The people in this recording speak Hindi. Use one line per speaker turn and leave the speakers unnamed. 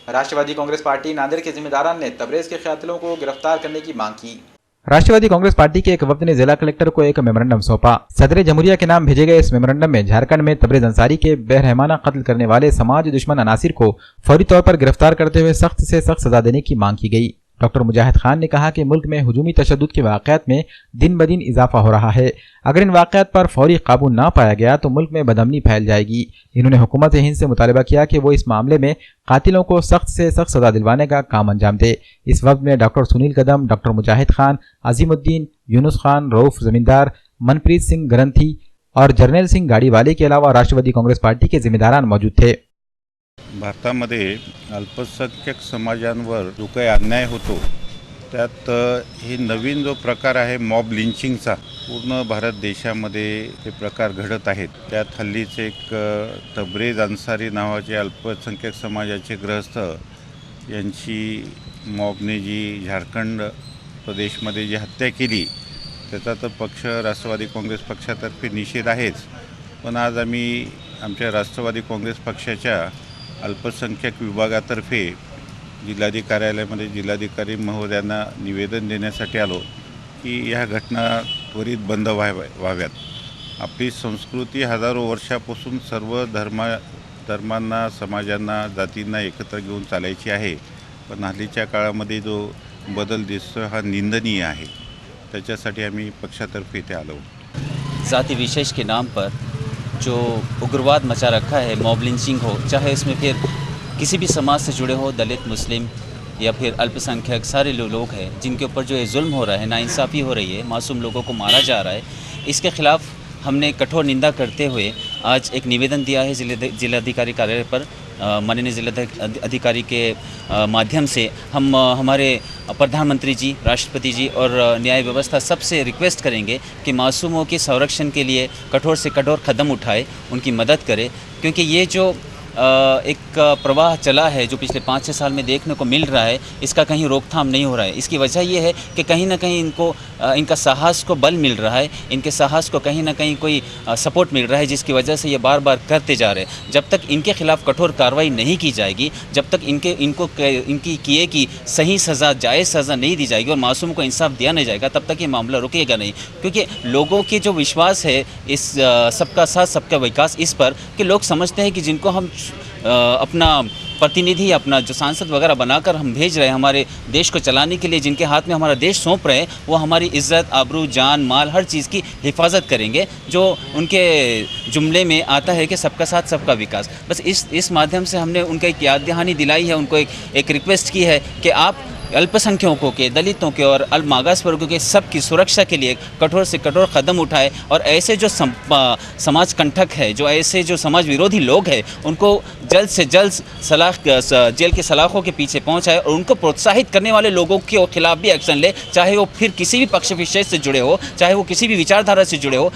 राष्ट्रवादी कांग्रेस पार्टी नांदेड़ के जिम्मेदारान ने तबरेज के कातिलों को गिरफ्तार करने की मांग की।
राष्ट्रवादी कांग्रेस पार्टी के एक वफ्द ने जिला कलेक्टर को एक मेमोरेंडम सौंपा। सदर जमहूरिया के नाम भेजे गए इस मेमोरेंडम में झारखंड में तबरेज अंसारी के बेरहमाना कत्ल करने वाले समाज दुश्मन अनासिर को फौरी तौर पर गिरफ्तार करते हुए सख्त से सख्त सजा देने की मांग की गई। डॉक्टर मुजाहिद खान ने कहा कि मुल्क में हुजूमी तशद्दुद के वाक़यात में दिन ब दिन इजाफा हो रहा है। अगर इन वाक़यात पर फौरी काबू न पाया गया तो मुल्क में बदअमनी फैल जाएगी। इन्होंने हुकूमत हिंद से मुतालबा किया कि वो इस मामले में कातिलों को सख्त से सख्त सजा दिलवाने का काम अंजाम दे। इस वक्त में डॉक्टर सुनील कदम, डॉक्टर मुजाहिद खान, अजीमुद्दीन, यूनुस खान, रऊफ जमींदार, मनप्रीत सिंह ग्रंथी और जर्नैल सिंह गाड़ीवाले के अलावा राष्ट्रवादी कांग्रेस पार्टी के जिम्मेदारान मौजूद थे।
भारतामध्ये अल्पसंख्याक समाजांवर जो काही अन्याय होतो त्यात हे नवीन जो प्रकार आहे मॉब लिंचिंगचा पूर्ण भारत देशामध्ये हे प्रकार घडत आहेत। त्यात हल्लीच एक तबरेज अन्सारी नावाचे अल्पसंख्याक समाजाचे गृहस्थ यांची मॉबने जी झारखंड प्रदेशमध्ये जी हत्या केली त्याचा तर पक्ष राष्ट्रवादी काँग्रेस पक्षातर्फे निषेध आहेच, पण आज आम्ही आमच्या राष्ट्रवादी काँग्रेस पक्षाच्या अल्पसंख्याक विभागातर्फे जिल्हाधिकारी कार्यालयामध्ये जिल्हाधिकारी महोदयांना निवेदन देण्यासाठी आलो की ह्या घटना त्वरित बंद व्हाव्यात। आपली संस्कृती हजारो वर्षापासून सर्व धर्मांना, समाजांना, जातींना एकत्र घेऊन चालायची आहे, पण हल्लीच्या काळामध्ये जो बदल दिसतो हा निंदनीय आहे। त्याच्यासाठी आम्ही पक्षातर्फे इथे आलो।
जाति विशेष के नाम पर जो उग्रवाद मचा रखा है, मॉब लिंचिंग हो, चाहे इसमें फिर किसी भी समाज से जुड़े हो, दलित, मुस्लिम या फिर अल्पसंख्यक, सारे लोग हैं जिनके ऊपर जो ये जुल्म हो रहा है, नाइंसाफ़ी हो रही है, मासूम लोगों को मारा जा रहा है, इसके ख़िलाफ़ हमने कठोर निंदा करते हुए आज एक निवेदन दिया है जिलाधिकारी कार्यालय पर। माननीय जिलाधिकारी के माध्यम से हम हमारे प्रधानमंत्री जी, राष्ट्रपति जी और न्याय व्यवस्था सबसे रिक्वेस्ट करेंगे कि मासूमों के संरक्षण के लिए कठोर से कठोर कदम उठाए, उनकी मदद करे, क्योंकि ये जो एक प्रवाह चला है जो पिछले 5-6 साल में देखने को मिल रहा है, इसका कहीं रोकथाम नहीं हो रहा है। इसकी वजह ये है कि कहीं ना कहीं इनका साहस को बल मिल रहा है, इनके साहस को कहीं ना कहीं कोई सपोर्ट मिल रहा है, जिसकी वजह से ये बार बार करते जा रहे हैं। जब तक इनके खिलाफ़ कठोर कार्रवाई नहीं की जाएगी, जब तक इनकी किए की सही सज़ा, जायज़ सज़ा नहीं दी जाएगी और मासूम को इंसाफ दिया नहीं जाएगा, तब तक ये मामला रुकेगा नहीं। क्योंकि लोगों के जो विश्वास है इस सबका साथ सबका विकास इस पर, कि लोग समझते हैं कि जिनको हम अपना प्रतिनिधि, अपना जो सांसद वगैरह बनाकर हम भेज रहे हैं हमारे देश को चलाने के लिए, जिनके हाथ में हमारा देश सौंप रहे हैं, वो हमारी इज़्ज़त, आबरू, जान, माल, हर चीज़ की हिफाजत करेंगे। जो उनके जुमले में आता है कि सबका साथ सबका विकास, बस इस माध्यम से हमने उनका एक याद दहानी दिलाई है, उनको एक रिक्वेस्ट की है कि आप अल्पसंख्यकों के, दलितों के और मागास वर्गों के सबकी सुरक्षा के लिए कठोर से कठोर कदम उठाए और ऐसे जो समाज कंटक है, जो ऐसे जो समाज विरोधी लोग हैं, उनको जल्द से जल्द जेल के सलाखों के पीछे पहुंचाए और उनको प्रोत्साहित करने वाले लोगों के खिलाफ भी एक्शन ले, चाहे वो फिर किसी भी पक्ष विशेष से जुड़े हो, चाहे वो किसी भी विचारधारा से जुड़े हो।